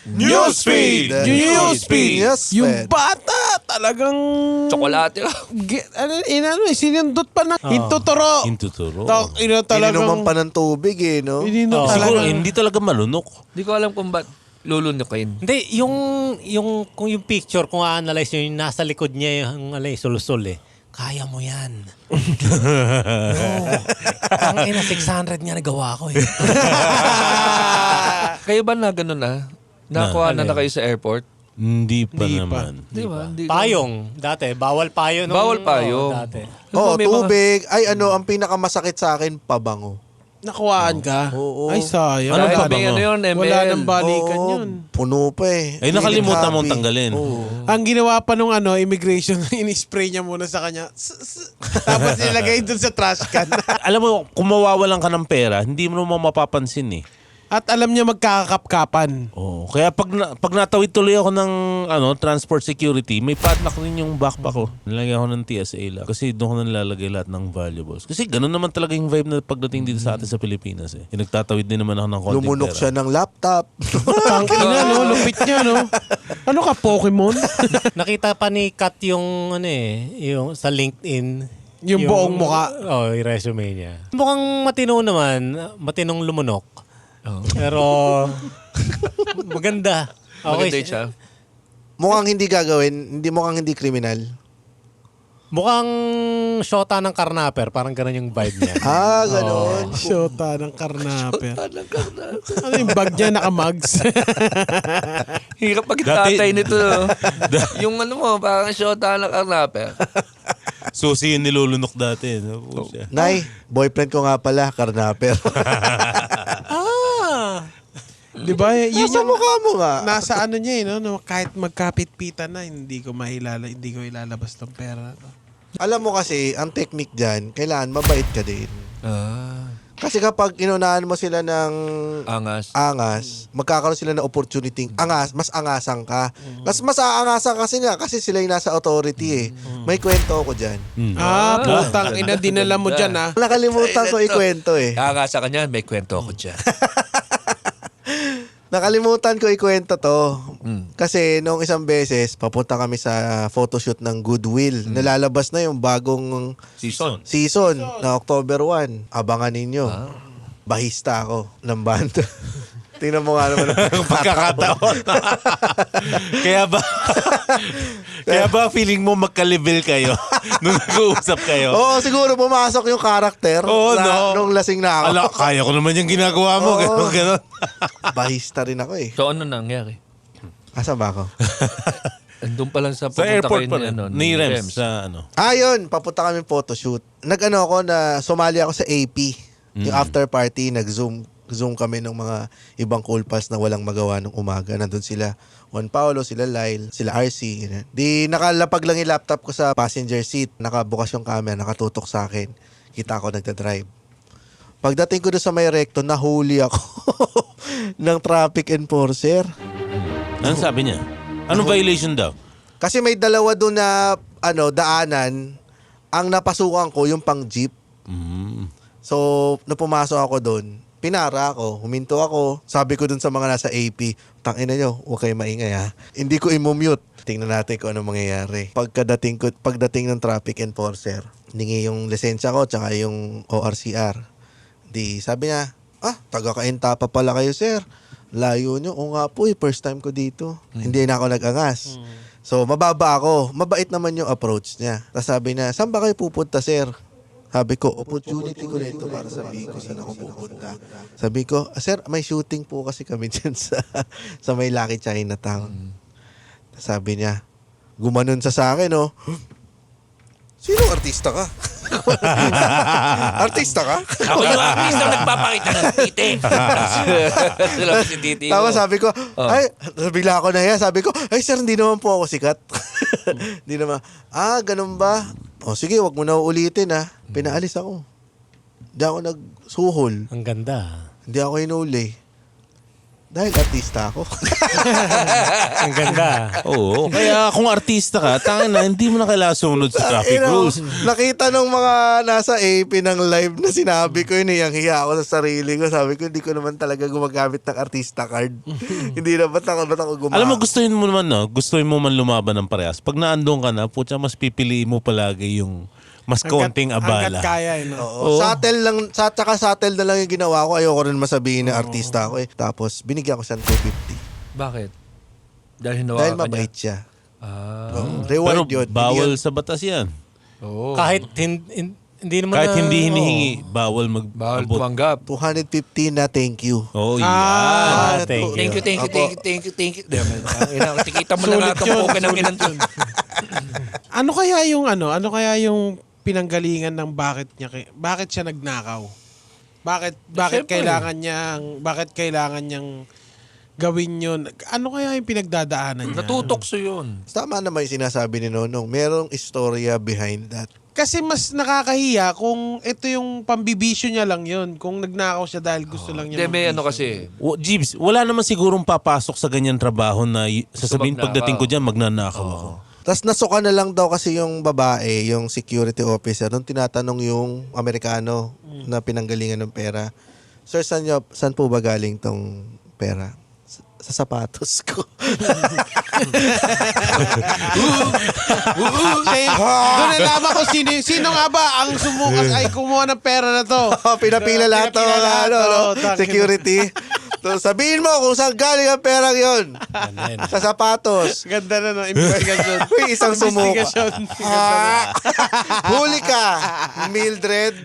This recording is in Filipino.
Newsfeed! Newsfeed! Yung bata talagang... Tsokolate. Sinindot pa ng hintuturo. Hintuturo. Talagang... Ininuman pa ng tubig no? Inindot Siguro talaga. hindi talaga malunok. Hindi ko alam kung ba't lulunukin. Hindi, kung yung picture, kung a-analyze nyo, yung nasa likod niya yung sulusol eh. Kaya mo yan. Ang ina, 600 nga nagawa ko eh. Kayo ba na ganun na? Nakuha na kayo sa airport? Hindi pa Hindi naman. Di ba? Payong, dati. Bawal payong. Bawal payong. Dati. Tubig. Ay, ang pinakamasakit sa akin, pabango. Nakuhaan ka? Oo. Ay, sayang. Ano Dahil ba may bango? yun, ML. Wala nang balikan Oo, yun. Puno pa eh. Ay, nakalimutan mong Happy. tanggalin. Oo. Ang ginawa pa nung immigration, in-spray niya muna sa kanya. Tapos nilagay dun sa trash can. Alam mo, kung mawawalan ka ng pera, hindi mo naman mapapansin eh. At alam niya magkakapkapan. Oh, kaya pag natawid tuloy ako ng transport security, may padlock rin yung backpack ko. Nilagay ako ng TSA lang kasi doon ko na nilalagay lahat ng valuables. Kasi ganun naman talaga yung vibe na pagdating dito sa atin sa Pilipinas eh. Yung nagtatawid din naman ako ng konting Lumunok pera. siya ng laptop. Tangina, no? Lupit niya, no? Ano ka, Pokemon? Nakita pa ni Kat yung yung sa LinkedIn. Yung buong muka. Yung resume niya. Mukhang matino naman, matinong lumunok. Pero maganda. Maganda yun siya. Mukhang hindi gagawin. Mukhang hindi kriminal. Mukhang shota ng karnaper. Parang ganun yung vibe niya. Ganon. Shota ng karnaper. Ano yung bag niya, naka-mugs? Hirap pag Dati- tatay nito. Yung parang shota ng karnaper. Susi yung nilulunok dati. No? Pucha. Nay, boyfriend ko nga pala, karnaper. Di ba? Yun Nasa yung mukha mo nga. nasa niya, no? Kahit magkapit-pitan na, hindi ko ilalabas ng pera. Alam mo kasi, ang technique dyan, kailangan mabait ka din. Ah. Kasi kapag inunahan mo sila ng Angas. magkakaroon sila ng opportunity mas angasan ka. Mas aangasan kasi kasi sila yung nasa authority eh. May kwento ako dyan. Putang ina, dinala mo dyan, ha? Nakalimutan ko ikwento eh. Kakasa ka niyan, may kwento ako dyan. Nakalimutan ko ikwento to. Kasi noong isang beses, papunta kami sa photoshoot ng Goodwill. Nalalabas na yung bagong season na October 1. Abangan ninyo. Bahista ako ng banda. Tingnan mo nga naman ang Pagkakataon. kaya ba feeling mo magka-level kayo nung nag-uusap kayo? Oo, siguro pumasok yung karakter nung lasing na ako. Ala, kaya ko naman yung ginagawa mo. Oo. Ganon. Bahista rin ako eh. So ano nangyari? Asa ba ako? Andun pa lang sa Sa pupunta airport kayo pa rin. Ni Rems. Sa Yun. Papunta kami photoshoot. Ako na sumali ako sa AP. Yung after party, Zoom kami ng mga ibang cool pass na walang magawa ng umaga. Nandun sila Juan Paulo, sila Lyle, sila RC. Ganun. Di nakalapag lang yung laptop ko sa passenger seat. Nakabukas yung camera, nakatutok sa akin. Kita ko nagdadrive. Pagdating ko doon sa may recto, nahuli ako ng traffic enforcer. Ano sabi niya? Anong violation daw? Kasi may dalawa doon na daanan. Ang napasukan ko yung pang jeep. So, pumasok ako doon. Pinara ako, huminto ako. Sabi ko dun sa mga nasa AP, tangina nyo, huwag kayo maingay ha. Hindi ko i-mute. Tingnan natin kung ano mangyayari. Pagdating ng traffic enforcer, ningi yung lisensya ko tsaka yung ORCR. Di sabi niya, taga-Kainta pa pala kayo sir. Layo nyo. O nga po first time ko dito. Hindi na ako nag-angas. So mababa ako. Mabait naman yung approach niya. Tapos sabi niya, saan ba kayo pupunta sir? Sabi ko, opportunity ko nito para sabihin ko saan ako pupunta. Sabi ko, sir, may shooting po kasi kami dyan sa may Lucky Chinatown. Sabi niya, gumanon sa akin, oh. Sino artista ka? Artista ka? Ako yung artista nagpapakita ng titi. Sila si titi ko. Tapos sabi ko, bigla ako na yan. Sabi ko, ay sir, hindi naman po ako sikat. Hindi naman. Ganun ba? O sige, wag mo na uulitin ha. Pinaalis ako. Hindi ako nagsuhol. Ang ganda. Hindi ako hinuli. Dahil artista ako. Ang ganda. Oo. Kaya kung artista ka, tangin na, hindi mo na kailangan sumunod sa traffic rules. Nakita nung mga nasa AP ng live na sinabi ko yun, yung hiya ako sa sarili ko. Sabi ko, hindi ko naman talaga gumagamit ng artista card. Hindi na, ba't ako gumagamit? Alam mo, gustuin mo naman, no? Gustuin mo man lumaban ng parehas. Pag naandun ka na, putya, mas pipiliin mo palagi yung mas konting abala. Hanggat kaya, no? Oo. Tsaka subtle na lang yung ginawa ko. Ayoko rin masabihin na artista ako eh. Tapos, binigyan ko siya ng 250. Bakit? Dahil hinawakan Dahil ka niya? mabait siya. Ah. Pero Reward yun. bawal sa batas yan. Oo. Kahit hindi naman Kahit na- hindi hinihingi, bawal Bawal mag-abot. tumanggap. 250 na thank you. Oo, yan. thank you. Thank you. Tikita mo na nga itong poke ng inan to. Ano kaya yung pinanggalingan ng bakit siya nagnakaw? Bakit Siyempre. kailangan niyang gawin yun? Ano kaya yung pinagdadaanan niya? Natutokso yun. Tama naman yung sinasabi ni Nonong. Merong istorya behind that. Kasi mas nakakahiya kung ito yung pambibisyo niya lang yun. Kung nagnakaw siya dahil gusto lang niya Hindi, may magbisyo. ano kasi. Jeeves, wala naman sigurong papasok sa ganyan trabaho na sasabihin magnakaw. pagdating ko dyan, magnanakaw ako. Tapos nasuka na lang daw kasi yung babae, yung security officer, nung tinatanong yung Amerikano na pinanggalingan ng pera, Sir, saan po ba galing tong pera? Sa sapatos ko. Doon nalaman ko sino nga ba ang sumukas ay kumuha ng pera na to. Pinapila lahat ng mga security. So, sabihin mo kung saan galing ang perang yon. Sa sapatos. Ganda na no, investigasyon. Uy, isang sumuka. Investigasyon. Huli ka, Mildred.